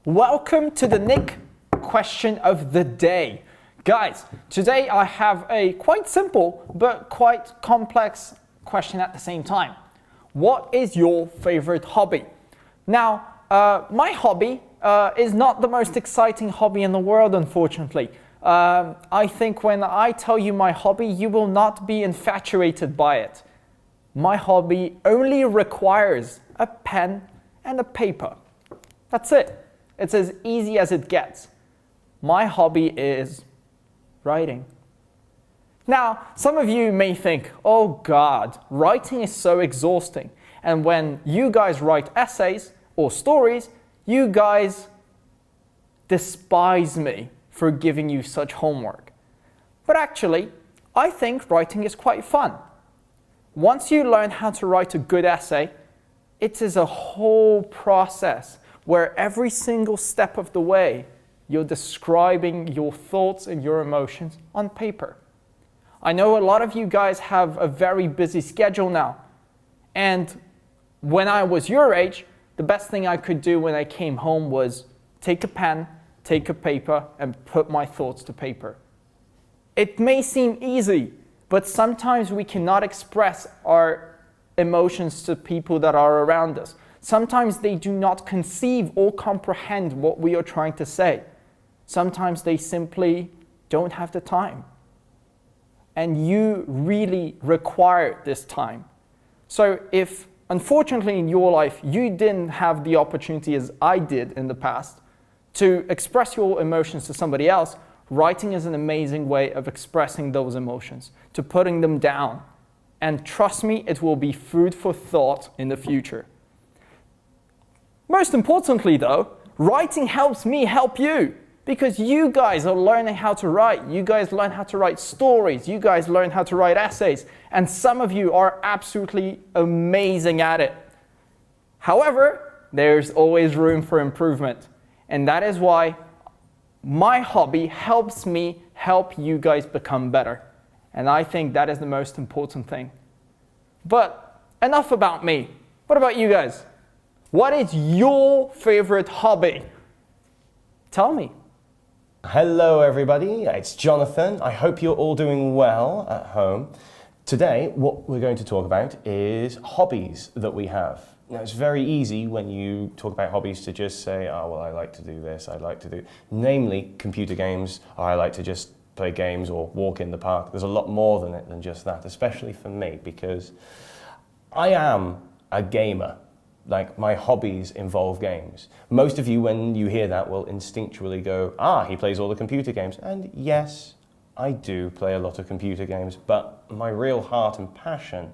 Welcome to the Nick question of the day. Guys, today I have a quite simple but quite complex question at the same time. What is your favorite hobby? Now, my hobby is not the most exciting hobby in the world, unfortunately. I think when I tell you my hobby, you will not be infatuated by it. My hobby only requires a pen and a paper. That's it. It's as easy as it gets. My hobby is writing. Now, some of you may think, oh God, writing is so exhausting. And when you guys write essays or stories, you guys despise me for giving you such homework. But actually, I think writing is quite fun. Once you learn how to write a good essay, it is a whole process where every single step of the way, you're describing your thoughts and your emotions on paper. I know a lot of you guys have a very busy schedule now. And when I was your age, the best thing I could do when I came home was take a pen, take a paper, and put my thoughts to paper. It may seem easy, but sometimes we cannot express our emotions to people that are around us. Sometimes they do not conceive or comprehend what we are trying to say. Sometimes they simply don't have the time. And you really require this time. So if, unfortunately, in your life, you didn't have the opportunity as I did in the past to express your emotions to somebody else, writing is an amazing way of expressing those emotions, to putting them down. And trust me, it will be food for thought in the future. Most importantly though, writing helps me help you because you guys are learning how to write. You guys learn how to write stories. You guys learn how to write essays. And some of you are absolutely amazing at it. However, there's always room for improvement. And that is why my hobby helps me help you guys become better. And I think that is the most important thing. But enough about me. What about you guys? What is your favorite hobby? Tell me. Hello everybody, it's Jonathan. I hope you're all doing well at home. Today, what we're going to talk about is hobbies that we have. Now, it's very easy when you talk about hobbies to just say, oh, well, I like to do this, I like to do, namely computer games, or I like to just play games or walk in the park. There's a lot more than it than just that, especially for me, because I am a gamer. Like, my hobbies involve games. Most of you, when you hear that, will instinctually go, he plays all the computer games. And yes, I do play a lot of computer games, but my real heart and passion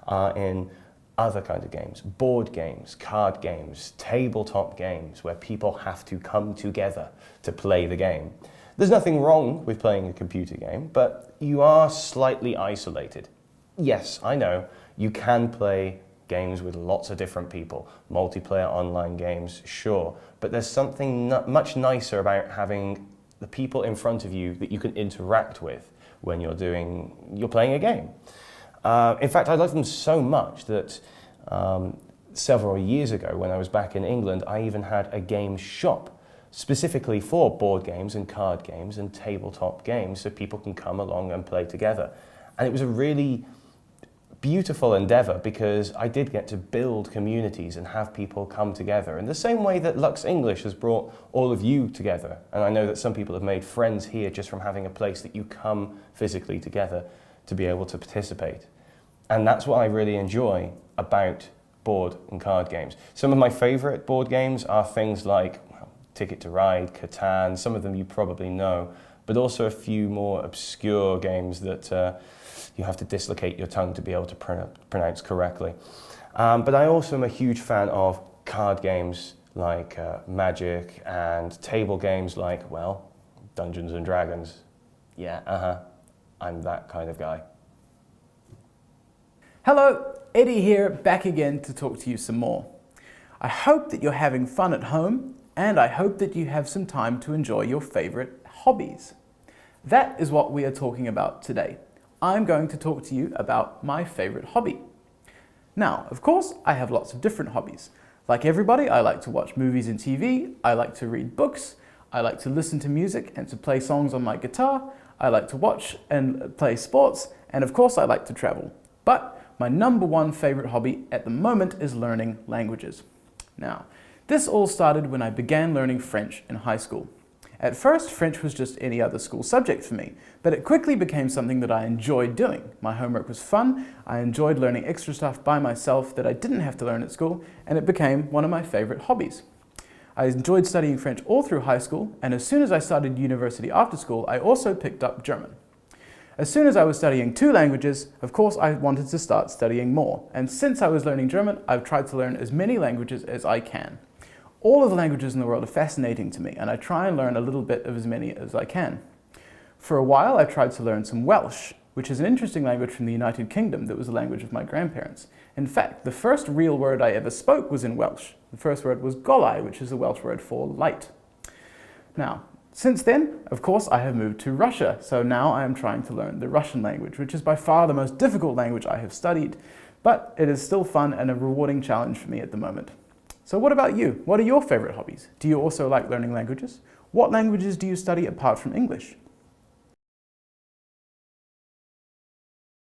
are in other kinds of games. Board games, card games, tabletop games, where people have to come together to play the game. There's nothing wrong with playing a computer game, but you are slightly isolated. Yes, I know, you can play games with lots of different people, multiplayer online games, sure, but there's something much nicer about having the people in front of you that you can interact with when you're playing a game. In fact, I love them so much that several years ago when I was back in England, I even had a game shop specifically for board games and card games and tabletop games so people can come along and play together. And it was a really beautiful endeavor because I did get to build communities and have people come together in the same way that Lux English has brought all of you together. And I know that some people have made friends here just from having a place that you come physically together to be able to participate. And that's what I really enjoy about board and card games. Some of my favorite board games are things like Ticket to Ride, Catan, some of them you probably know, but also a few more obscure games that you have to dislocate your tongue to be able to pronounce correctly. But I also am a huge fan of card games like Magic and table games like, well, Dungeons and Dragons. Yeah, I'm that kind of guy. Hello, Eddie here, back again to talk to you some more. I hope that you're having fun at home, and I hope that you have some time to enjoy your favorite hobbies. That is what we are talking about today. I'm going to talk to you about my favorite hobby. Now, of course, I have lots of different hobbies. Like everybody, I like to watch movies and TV, I like to read books, I like to listen to music and to play songs on my guitar, I like to watch and play sports, and of course I like to travel. But my number one favorite hobby at the moment is learning languages. Now, this all started when I began learning French in high school. At first, French was just any other school subject for me, but it quickly became something that I enjoyed doing. My homework was fun, I enjoyed learning extra stuff by myself that I didn't have to learn at school, and it became one of my favorite hobbies. I enjoyed studying French all through high school, and as soon as I started university after school, I also picked up German. As soon as I was studying 2 languages, of course I wanted to start studying more, and since I was learning German, I've tried to learn as many languages as I can. All of the languages in the world are fascinating to me, and I try and learn a little bit of as many as I can. For a while, I tried to learn some Welsh, which is an interesting language from the United Kingdom that was the language of my grandparents. In fact, the first real word I ever spoke was in Welsh. The first word was golau, which is the Welsh word for light. Now, since then, of course, I have moved to Russia, so now I am trying to learn the Russian language, which is by far the most difficult language I have studied, but it is still fun and a rewarding challenge for me at the moment. So what about you? What are your favorite hobbies? Do you also like learning languages? What languages do you study apart from English?